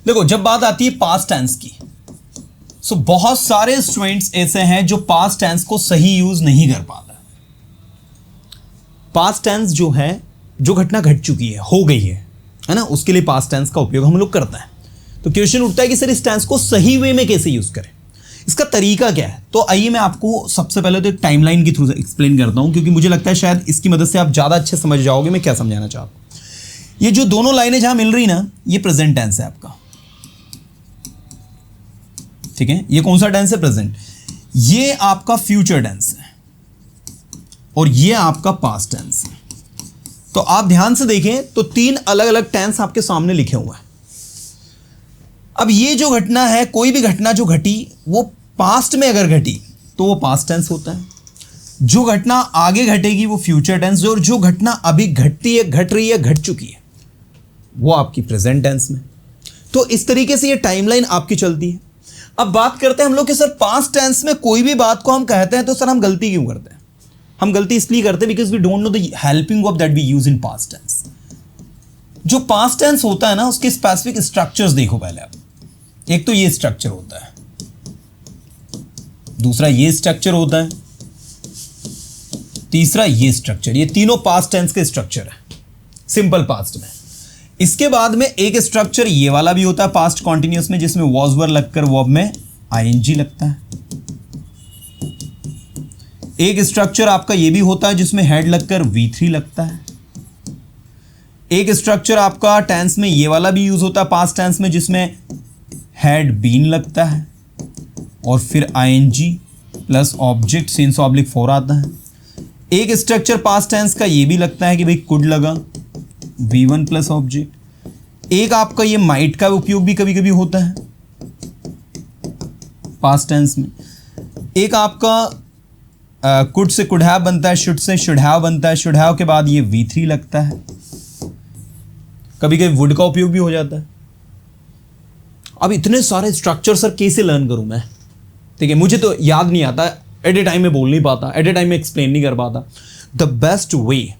देखो जब बात आती है पास्ट टेंस की, सो बहुत सारे स्टूडेंट्स ऐसे हैं जो पास्ट टेंस को सही यूज नहीं कर पाते। पास्ट टेंस जो है, जो घटना घट चुकी है, हो गई है ना, उसके लिए पास्ट टेंस का उपयोग हम लोग करते हैं। तो क्वेश्चन उठता है कि सर इस टेंस को सही वे में कैसे यूज करें, इसका तरीका क्या है। तो आइए मैं आपको सबसे पहले तो एक टाइमलाइन के थ्रू एक्सप्लेन करता हूं, क्योंकि मुझे लगता है शायद इसकी मदद से आप ज्यादा अच्छे समझ जाओगे मैं क्या समझाना चाहता हूं। ये जो दोनों लाइनें जहां मिल रही ना, ये प्रेजेंट टेंस है आपका, ठीक है। ये कौन सा टेंस है? प्रेजेंट। ये आपका फ्यूचर टेंस है और ये आपका पास्ट टेंस है। तो आप ध्यान से देखें तो तीन अलग अलग टेंस आपके सामने लिखे हुए हैं। अब ये जो घटना है, कोई भी घटना जो घटी वो पास्ट में अगर घटी तो वो पास्ट टेंस होता है। जो घटना आगे घटेगी वो फ्यूचर टेंस, और जो घटना अभी घटती है, घट रही है, घट चुकी है, वो आपकी प्रेजेंट टेंस में। तो इस तरीके से ये टाइमलाइन आपकी चलती है। अब बात करते हैं हम लोग कि सर पास्ट टेंस में कोई भी बात को हम कहते हैं तो सर हम गलती क्यों करते हैं? हम गलती इसलिए करते हैं because we don't know the helping verb that we use in past tense. जो पास्ट टेंस होता है ना, उसके स्पेसिफिक स्ट्रक्चर्स देखो पहले आप। एक तो ये स्ट्रक्चर होता है, दूसरा ये स्ट्रक्चर होता है, तीसरा ये स्ट्रक्चर। ये तीनों पास्ट टेंस के स्ट्रक्चर है सिंपल पास्ट में। इसके बाद में एक स्ट्रक्चर ये वाला भी होता है पास्ट कॉन्टिन्यूअस में, जिसमें वॉज वर लगकर वर्ब में आईएनजी लगता है। एक स्ट्रक्चर आपका ये भी होता है जिसमें हेड लगकर V3 लगता है। एक स्ट्रक्चर आपका टेंस में ये वाला भी यूज होता है पास्ट टेंस में, जिसमें हेड बीन लगता है और फिर ING plus object since oblique for आता है। एक स्ट्रक्चर पास्ट टेंस का ये भी लगता है कि भाई कुड लगा, V1 प्लस ऑब्जेक्ट। एक आपका ये माइट का उपयोग भी कभी कभी होता है पास्ट टेंस में। एक आपका कुड से कुड हैव बनता है, शुड से शुड हैव बनता है, शुड हैव के बाद ये V3 लगता है। कभी कभी वुड का उपयोग भी हो जाता है। अब इतने सारे स्ट्रक्चर सर कैसे लर्न करूं मैं? ठीक है, मुझे तो याद नहीं आता, एट ए टाइम में बोल नहीं पाता, एट ए टाइम में एक्सप्लेन नहीं कर पाता। The best way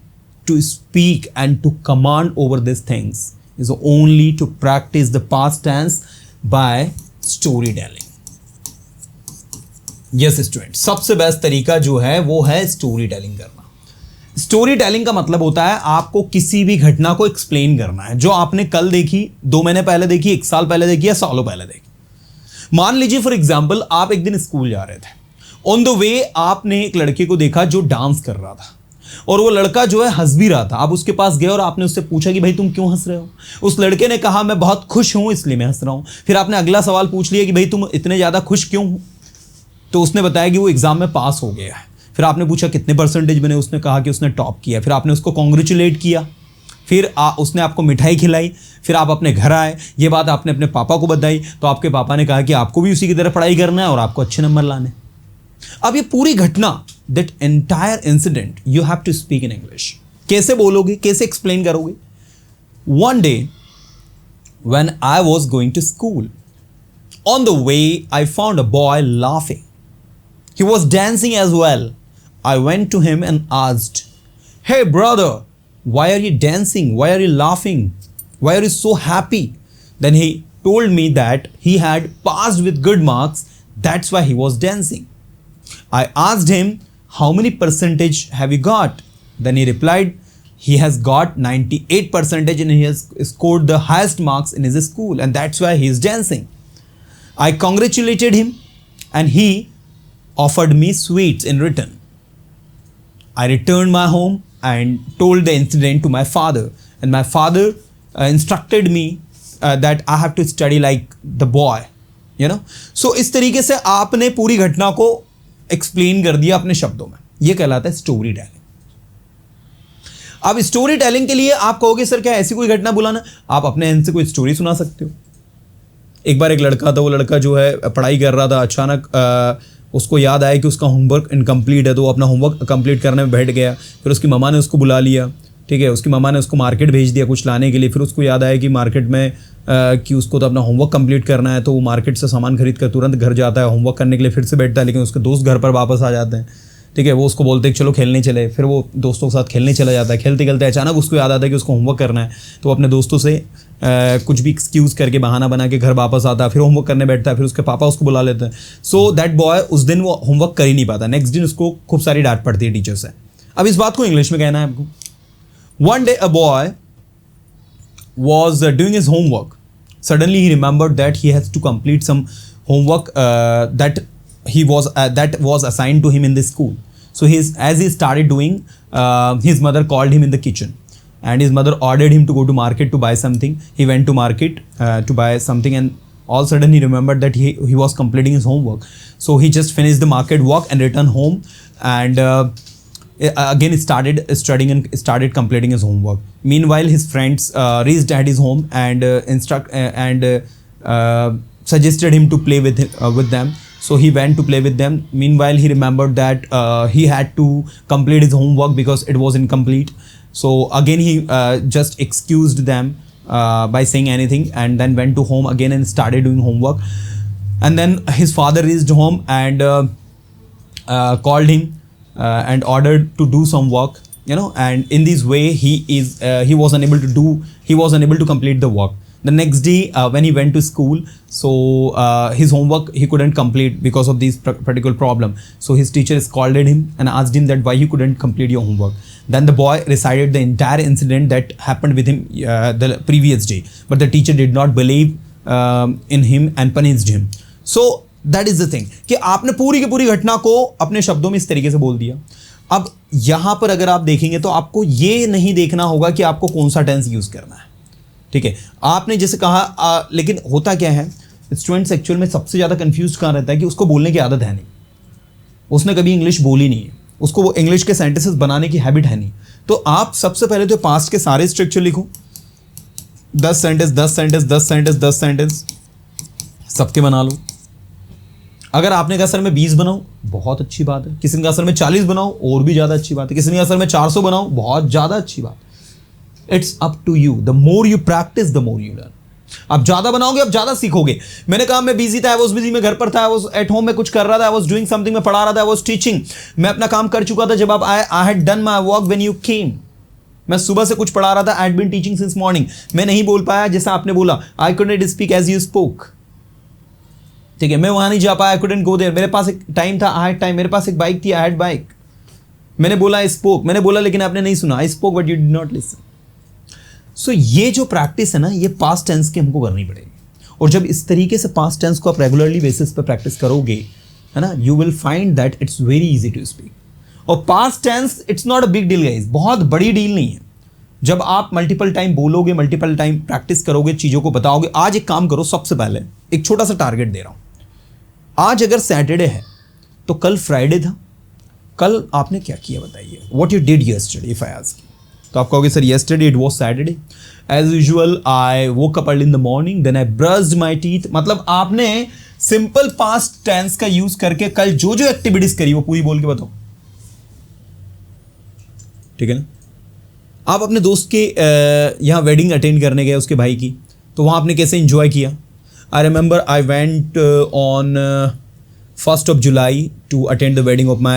to speak and to command over this things is only to practise the past tense by story telling. Yes student, सबसे बेस्ट तरीका जो है वो है स्टोरी टेलिंग करना। स्टोरी टेलिंग का मतलब होता है आपको किसी भी घटना को एक्सप्लेन करना है, जो आपने कल देखी, 2 महीने पहले देखी, 1 साल पहले देखी या सालों पहले देखी। मान लीजिए फॉर एग्जाम्पल आप एक दिन स्कूल जा रहे थे, ऑन द वे आपने एक लड़के को देखा जो डांस कर रहा था और वो लड़का जो है हंस भी रहा था। आप उसके पास गए और आपने उससे पूछा कि भाई तुम क्यों हंस रहे हो? उस लड़के ने कहा मैं बहुत खुश हूं इसलिए मैं हंस रहा हूं। फिर आपने अगला सवाल पूछ लिया कि भाई तुम इतने ज्यादा खुश क्यों हो? तो उसने बताया कि वो एग्जाम में पास हो गया है। फिर आपने पूछा कितने परसेंटेज बने? उसने कहा कि उसने टॉप किया। फिर आपने उसको कॉन्ग्रेचुलेट किया। फिर उसने आपको मिठाई खिलाई। फिर आप अपने घर आए, ये बात आपने अपने पापा को बताई, तो आपके पापा ने कहा कि आपको भी उसी की तरह पढ़ाई करना है और आपको अच्छे नंबर लाने। अब ये पूरी घटना, that entire incident you have to speak in English. कैसे बोलोगे, कैसे एक्सप्लेन करोगे? One day when I was going to school, on the way I found a boy laughing. He was dancing as well. I went to him and asked, "Hey brother, why are you dancing? Why are you laughing? Why are you so happy?" Then he told me that he had passed with good marks, that's why he was dancing. I asked him, "How many percentage have you got?" Then he replied, he has got 98% and he has scored the highest marks in his school and that's why he is dancing. I congratulated him and he offered me sweets in return. I returned my home and told the incident to my father, and my father instructed me that I have to study like the boy, you know. So इस तरीके से आपने पूरी घटना को explain कर दिया अपने शब्दों में। ये कहलाता है स्टोरी टेलिंग। अब स्टोरी टेलिंग के लिए आप कहोगे सर क्या ऐसी कोई घटना बुलाना? आप अपने एंड से कोई स्टोरी सुना सकते हो। एक बार एक लड़का था, वो लड़का जो है पढ़ाई कर रहा था, अचानक उसको याद आया कि उसका होमवर्क इनकम्प्लीट है, तो वो अपना होमवर्क कंप्लीट करने में बैठ गया। फिर उसकी मम्मा ने उसको बुला लिया, ठीक है, उसकी मम्मा ने उसको मार्केट भेज दिया कुछ लाने के लिए। फिर उसको याद आया कि मार्केट में कि उसको तो अपना होमवर्क कंप्लीट करना है, तो वो मार्केट से सामान खरीद कर तुरंत घर जाता है, होमवर्क करने के लिए फिर से बैठता है, लेकिन उसके दोस्त घर पर वापस आ जाते हैं, ठीक है। वो उसको बोलते हैं चलो खेलने चले, फिर वो दोस्तों के साथ खेलने चला जाता है। खेलते खेलते अचानक उसको याद आता है कि उसको होमवर्क करना है, तो वो अपने दोस्तों से कुछ भी एक्सक्यूज़ करके बहाना बना के घर वापस आता, फिर होमवर्क करने बैठता है, फिर उसके पापा उसको बुला लेते हैं. सो दैट बॉय उस दिन वो होमवर्क कर ही नहीं पाता. नेक्स्ट दिन उसको खूब सारी डांट पड़ती है टीचर से. अब इस बात को इंग्लिश में कहना है आपको. One day a boy was doing his homework. Suddenly he remembered that he has to complete some homework that was assigned to him in the school. So as he started doing, his mother called him in the kitchen, and his mother ordered him to go to market to buy something. He went to market to buy something, and all of a sudden he remembered that he was completing his homework. So he just finished the market walk and returned home, and again started studying and started completing his homework. Meanwhile, his friends reached at his home and suggested him to play with them. So he went to play with them. Meanwhile, he remembered that he had to complete his homework because it was incomplete. So again he just excused them by saying anything, and then went to home again and started doing homework. And then his father reached home and called him and ordered to do some work, and in this way he was unable to complete the work. The next day when he went to school, so his homework he couldn't complete because of this particular problem. So his teacher scolded him and asked him that why he couldn't complete your homework. Then the boy recited the entire incident that happened with him the previous day, but the teacher did not believe in him and punished him. So that is the thing कि आपने पूरी की पूरी घटना को अपने शब्दों में इस तरीके से बोल दिया. अब यहां पर अगर आप देखेंगे तो आपको ये नहीं देखना होगा कि आपको कौन सा टेंस यूज करना है. ठीक है, आपने जैसे कहा लेकिन होता क्या है, स्टूडेंट्स एक्चुअल में सबसे ज़्यादा कंफ्यूज कहाँ रहता है कि उसको बोलने की आदत है नहीं, उसने कभी इंग्लिश बोली नहीं है, उसको वो इंग्लिश के सेंटेंसेस बनाने की हैबिट है नहीं. तो आप सबसे पहले तो पास्ट के सारे स्ट्रक्चर लिखो, 10 सेंटेंस 10 सेंटेंस 10 सेंटेंस 10 सेंटेंस सबके बना लो. अगर आपने कहा सर मैं 20 बनाऊं, बहुत अच्छी बात है. किसी ने कहा सर मैं 40 बनाऊं, और भी ज़्यादा अच्छी बात है. किसी ने कहा सर मैं 400 बनाऊं, बहुत ज़्यादा अच्छी बात. It's up to you. The more you practise the more you learn. आप ज़्यादा बनाओगे, आप ज़्यादा सीखोगे. मैंने कहा मैं बिजी था, आई वॉज बिजी, मैं घर पर था, आई वॉज एट होम, मैं कुछ कर रहा था, आई वॉज डूइंग समथिंग, मैं पढ़ा रहा था, आई वॉज टीचिंग, मैं अपना काम कर चुका था जब आप आए. I had done my work when you came. मैं सुबह से कुछ पढ़ा रहा था, I had been teaching since morning. मैं नहीं बोल पाया जैसा आपने बोला, I couldn't speak as you spoke. ठीक है, मैं वहां नहीं जा पाया, आई कुडंट गो देयर. मेरे पास एक टाइम था, आई हैड टाइम. मेरे पास एक बाइक थी, आई हैड बाइक. मैंने बोला आई स्पोक, मैंने बोला लेकिन आपने नहीं सुना. I spoke but you did not listen. So ये जो प्रैक्टिस है ना, ये पास्ट टेंस की हमको करनी पड़ेगी. और जब इस तरीके से पास्ट टेंस को आप रेगुलरली बेसिस पे प्रैक्टिस करोगे, है ना, you will find that it's very easy to speak. और past tense it's not a big deal guys, बहुत बड़ी डील नहीं है. जब आप मल्टीपल टाइम बोलोगे, मल्टीपल टाइम प्रैक्टिस करोगे, चीज़ों को बताओगे. आज एक काम करो, सबसे पहले एक छोटा सा टारगेट दे रहा हूँ. आज अगर सैटरडे है तो कल फ्राइडे था, कल आपने क्या किया बताइए. What you did yesterday if I ask. तो आप कहोगे sir yesterday it was Saturday, as usual I woke up early in the morning, then I brushed my teeth. मतलब आपने सिंपल पास्ट टेंस का यूज करके कल जो जो एक्टिविटीज करी वो पूरी बोल के बताओ. ठीक है ना. आप अपने दोस्त के यहाँ वेडिंग अटेंड करने गए, उसके भाई की, तो वहाँ आपने कैसे इंजॉय किया. I remember I went on 1st of July to attend the wedding of my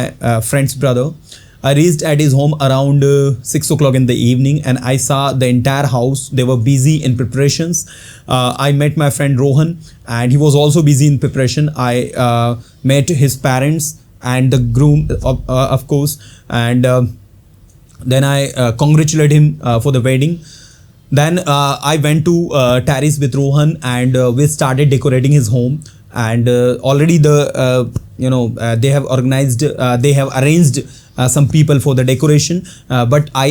friend's brother. I reached at his home around 6 o'clock in the evening, and I saw the entire house. They were busy in preparations. I met my friend Rohan, and he was also busy in preparation. I met his parents and the groom, of course, and then I congratulated him for the wedding. Then I went to terrace with Rohan, and we started decorating his home. And already they have organized, they have arranged some people for the decoration. But I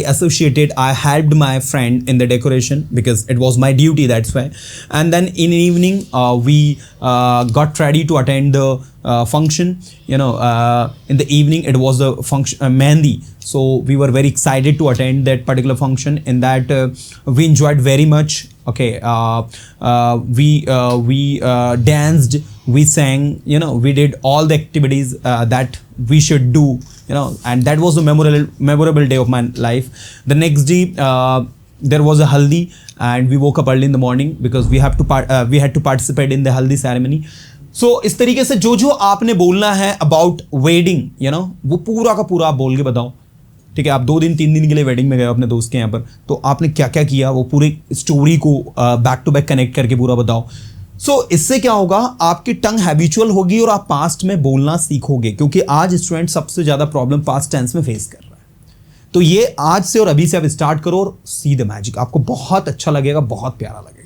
helped my friend in the decoration because it was my duty. That's why. And then in the evening, we got ready to attend the function. In the evening it was the function Mehndi. So we were very excited to attend that particular function. In that we enjoyed very much. Okay, we danced, we sang, we did all the activities that we should do, and that was a memorable day of my life. The next day there was a haldi, and we woke up early in the morning because we had to participate in the haldi ceremony. So इस तरीके से जो जो आपने बोलना है about wedding, वो पूरा का पूरा आप बोल के बताओ. ठीक है, आप 2 दिन 3 दिन के लिए वेडिंग में गए अपने दोस्त के यहाँ पर, तो आपने क्या क्या किया वो पूरी स्टोरी को बैक टू बैक कनेक्ट करके पूरा बताओ। इससे क्या होगा, आपकी टंग हैबिचुअल होगी और आप पास्ट में बोलना सीखोगे, क्योंकि आज स्टूडेंट सबसे ज्यादा प्रॉब्लम पास्ट टेंस में फेस कर रहा है। तो ये आज से और अभी से आप स्टार्ट करो और सी द मैजिक, आपको बहुत अच्छा लगेगा, बहुत प्यारा लगेगा।